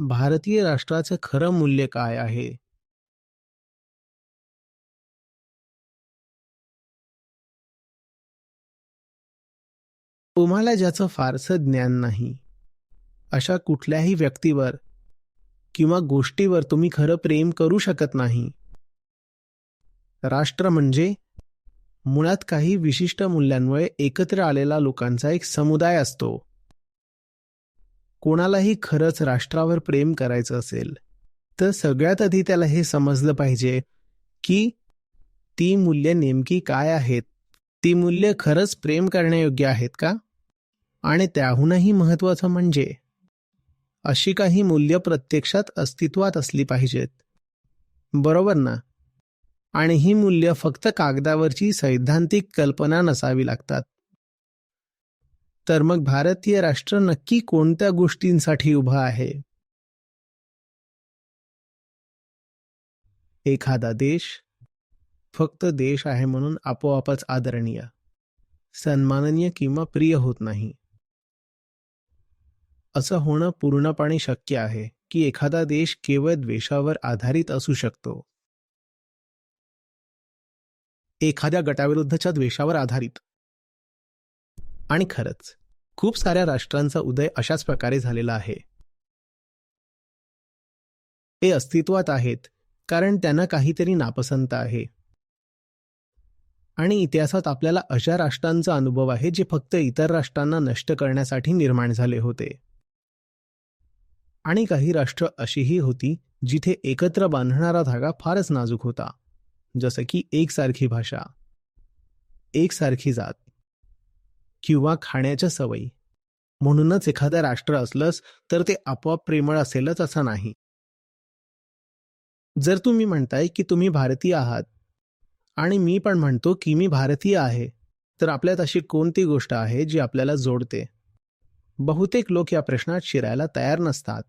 भारतीय राष्ट्राचं खरं मूल्य काय आहे? तुम्हाला ज्याचं फारसं ज्ञान नाही, अशा कुठल्याही व्यक्तीवर किंवा गोष्टीवर तुम्ही खरं प्रेम करू शकत नाही. राष्ट्र म्हणजे मुळात काही विशिष्ट मूल्यांमुळे एकत्र आलेला लोकांचा एक समुदाय असतो. कोणालाही खरंच राष्ट्रावर प्रेम करायचं असेल, तर सगळ्यात आधी त्याला हे समजलं पाहिजे की ती मूल्य नेमकी काय आहेत? ती मूल्य खरंच प्रेम करण्यायोग्य आहेत का? आणि त्याहूनही महत्त्वाचं म्हणजे अशी काही मूल्य प्रत्यक्षात अस्तित्वात असली पाहिजेत. बरोबर ना? आणि ही मूल्य फक्त कागदावरची सैद्धांतिक कल्पना नसावी लागतात. तर मग भारतीय राष्ट्र नक्की कोणत्या गोष्टींसाठी उभं आहे? एखादा देश फक्त देश आहे म्हणून आपोआपच आदरणीय, सन्माननीय किंवा प्रिय होत नाही. असं होणं पूर्णपणे शक्य आहे की एखादा देश केवळ द्वेषावर आधारित असू शकतो. एखाद्या गटाविरुद्धच्या द्वेषावर आधारित. आणि खरंच खूप साऱ्या राष्ट्रांचा उदय अशाच प्रकारे झालेला आहे. ते अस्तित्वात आहेत कारण त्यांना काहीतरी नापसंत आहे. आणि इतिहासात आपल्याला अशा राष्ट्रांचा अनुभव आहे जे फक्त इतर राष्ट्रांना नष्ट करण्यासाठी निर्माण झाले होते. आणि काही राष्ट्र अशीही होती जिथे एकत्र बांधणारा धागा फारच नाजूक होता, जसं की एकसारखी भाषा, एकसारखी जात किंवा खाण्याच्या सवयी. म्हणूनच एखादं राष्ट्र असलंच तर ते आपोआप प्रेमळ असेलच असं नाही. जर तुम्ही म्हणताय की तुम्ही भारतीय आहात आणि मी पण म्हणतो की मी भारतीय आहे, तर आपल्यात अशी कोणती गोष्ट आहे जी आपल्याला जोडते? बहुतेक लोक या प्रश्नात शिरायला तयार नसतात.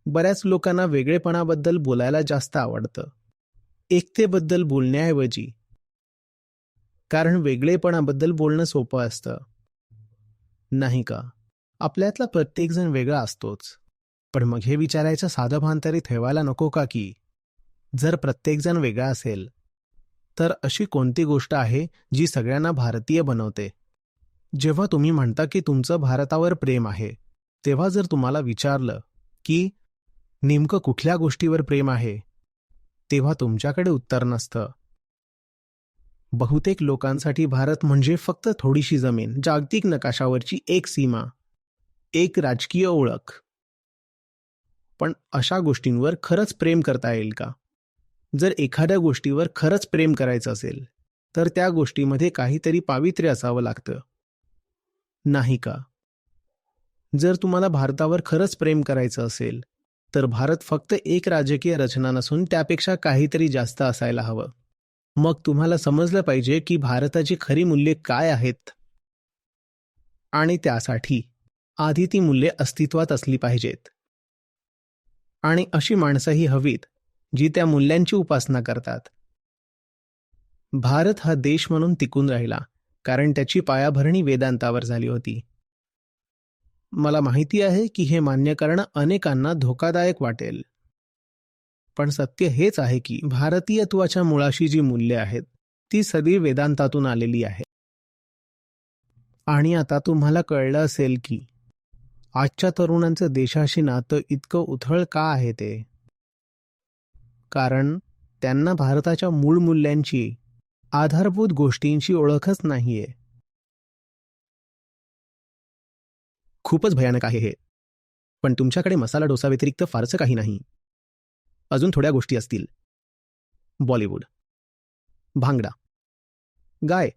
बऱ्याच लोकांना वेगळेपणाबद्दल बोलायला जास्त आवडतं, एकतेबद्दल बोलण्याऐवजी. कारण वेगळेपणाबद्दल बोलणं सोपं असतं, नाही का? आपल्यातला प्रत्येकजण वेगळा असतोच. पण मग हे विचारायचं साधं भान तरी ठेवायला नको का की जर प्रत्येकजण वेगळा असेल तर अशी कोणती गोष्ट आहे जी सगळ्यांना भारतीय बनवते? जेव्हा तुम्ही म्हणता की तुमचं भारतावर प्रेम आहे, तेव्हा जर तुम्हाला विचारलं की नेमकं कुठल्या गोष्टीवर प्रेम आहे, तेव्हा तुमच्याकडे उत्तर नसतं. बहुतेक लोकांसाठी भारत म्हणजे फक्त थोडीशी जमीन, जागतिक नकाशावरची एक सीमा, एक राजकीय ओळख. पण अशा गोष्टींवर खरंच प्रेम करता येईल का? जर एखाद्या गोष्टीवर खरंच प्रेम करायचं असेल तर त्या गोष्टीमध्ये काहीतरी पावित्र्य असावं लागतं, नाही का? जर तुम्हाला भारतावर खरंच प्रेम करायचं असेल तर भारत फक्त एक राजकीय रचना नसून त्यापेक्षा काहीतरी जास्त असायला हवं. मग तुम्हाला समजलं पाहिजे की भारताची खरी मूल्ये काय आहेत. आणि त्यासाठी आधी ती मूल्ये अस्तित्वात असली पाहिजेत. आणि अशी माणसंही हवीत जी त्या मूल्यांची उपासना करतात. भारत हा देश म्हणून टिकून राहिला कारण त्याची पायाभरणी वेदांतावर झाली होती. मला माहिती आहे की हे मान्य करणं अनेकांना धोकादायक वाटेल, पण सत्य हेच आहे की भारतीयत्वाच्या मुळाशी जी मूल्ये आहेत ती सगळी वेदांतातून आलेली आहेत. आणि आता तुम्हाला कळलं असेल की आजच्या तरुणांचं देशाशी नातं इतकं उथळ का आहे ते. कारण त्यांना भारताच्या मूळ मूल्यांची, आधारभूत गोष्टींची ओळखच नाहीये. खूपच भयानक आहे हे. पण तुमच्याकडे मसाला डोसा व्यतिरिक्त फारसं काही नाही. अजून थोड्या गोष्टी असतील. बॉलिवूड, भांगडा, गाय.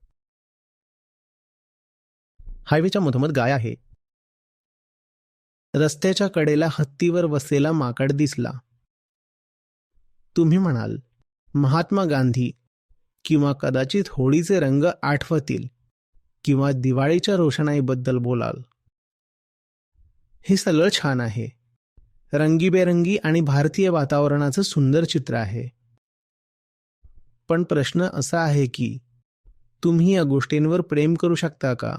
हायवेच्या मधोमध गाय आहे. रस्त्याच्या कडेला हत्तीवर बसलेला माकड दिसला. तुम्ही म्हणाल महात्मा गांधी किंवा कदाचित होळीचे रंग आठवतील किंवा दिवाळीच्या रोषणाईबद्दल बोलाल. हे सगळं छान आहे, रंगीबेरंगी आणि भारतीय वातावरणाचं सुंदर चित्र आहे. पण प्रश्न असा आहे की तुम्ही या गोष्टींवर प्रेम करू शकता का?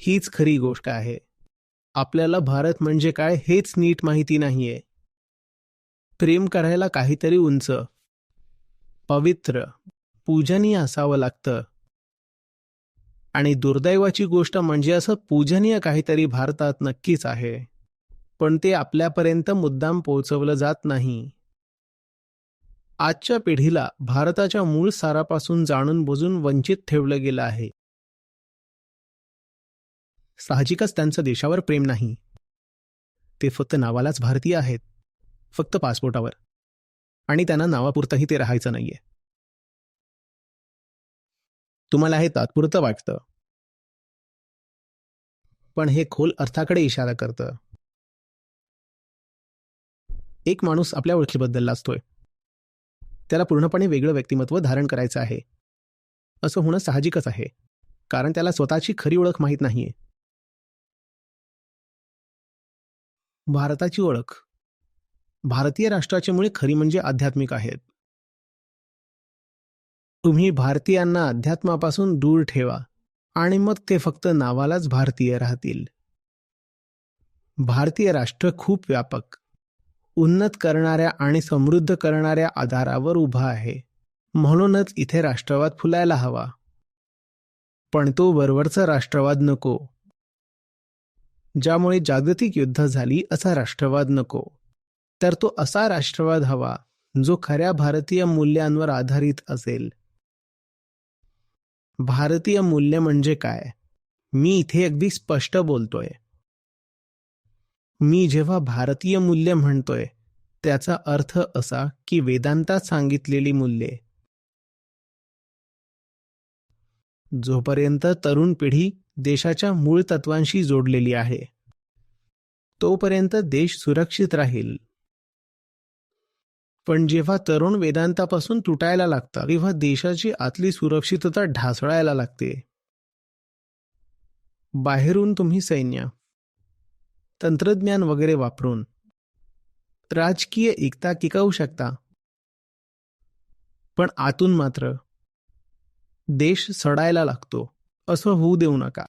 हीच खरी गोष्ट आहे. आपल्याला भारत म्हणजे काय हेच नीट माहिती नाहीये. प्रेम करायला काहीतरी उंच, पवित्र, पूजनीय असावं लागतं. आणि दुर्दैवाची गोष्ट म्हणजे असं पूजनीय काहीतरी भारतात नक्कीच आहे, पण ते आपल्यापर्यंत मुद्दाम पोहोचवलं जात नाही. आजच्या पिढीला भारताच्या मूळ सारापासून जाणून बुजून वंचित ठेवलं गेलं आहे. साहजिकच त्यांचं देशावर प्रेम नाही. ते फक्त नावालाच भारतीय आहेत, फक्त पासपोर्टावर. आणि त्यांना नावापुरतंही ते राहायचं नाहीये. तुम्हाला हे तात्पुरतं वाटतं, पण हे खोल अर्थाकडे इशारा करतं. एक माणूस आपल्या ओळखीबद्दल लाजतोय. त्याला पूर्णपणे वेगळं व्यक्तिमत्व धारण करायचं आहे. असं होणं साहजिकच आहे, कारण त्याला स्वतःची खरी ओळख माहीत नाहीये. भारताची ओळख, भारतीय राष्ट्राची मुळे खरी म्हणजे आध्यात्मिक आहेत. तुम्ही भारतीयांना अध्यात्मापासून दूर ठेवा आणि मग ते फक्त नावालाच भारतीय राहतील. भारतीय राष्ट्र खूप व्यापक, उन्नत करणाऱ्या आणि समृद्ध करणाऱ्या आधारावर उभा आहे. म्हणूनच इथे राष्ट्रवाद फुलायला हवा. पण तो वरवरचा राष्ट्रवाद नको, ज्यामुळे जागतिक युद्ध झाली असा राष्ट्रवाद नको. तर तो असा राष्ट्रवाद हवा जो खऱ्या भारतीय मूल्यांवर आधारित असेल. भारतीय मूल्य म्हणजे काय? मी इथे अगदी स्पष्ट बोलतोय. मी जेव्हा भारतीय मूल्य म्हणतोय त्याचा अर्थ असा की वेदांतात सांगितलेली मूल्ये. जोपर्यंत तरुण पिढी देशाच्या मूळ तत्वांशी जोडलेली आहे, तोपर्यंत देश सुरक्षित राहील. पण जेव्हा तरुण वेदांतापासून तुटायला लागतात, तेव्हा देशाची आतली सुरक्षितता ढासळायला लागते. बाहेरून तुम्ही सैन्य, तंत्रज्ञान वगैरे वापरून राजकीय एकता टिकवू शकता, पण आतून मात्र देश सडायला लागतो. असं होऊ देऊ नका.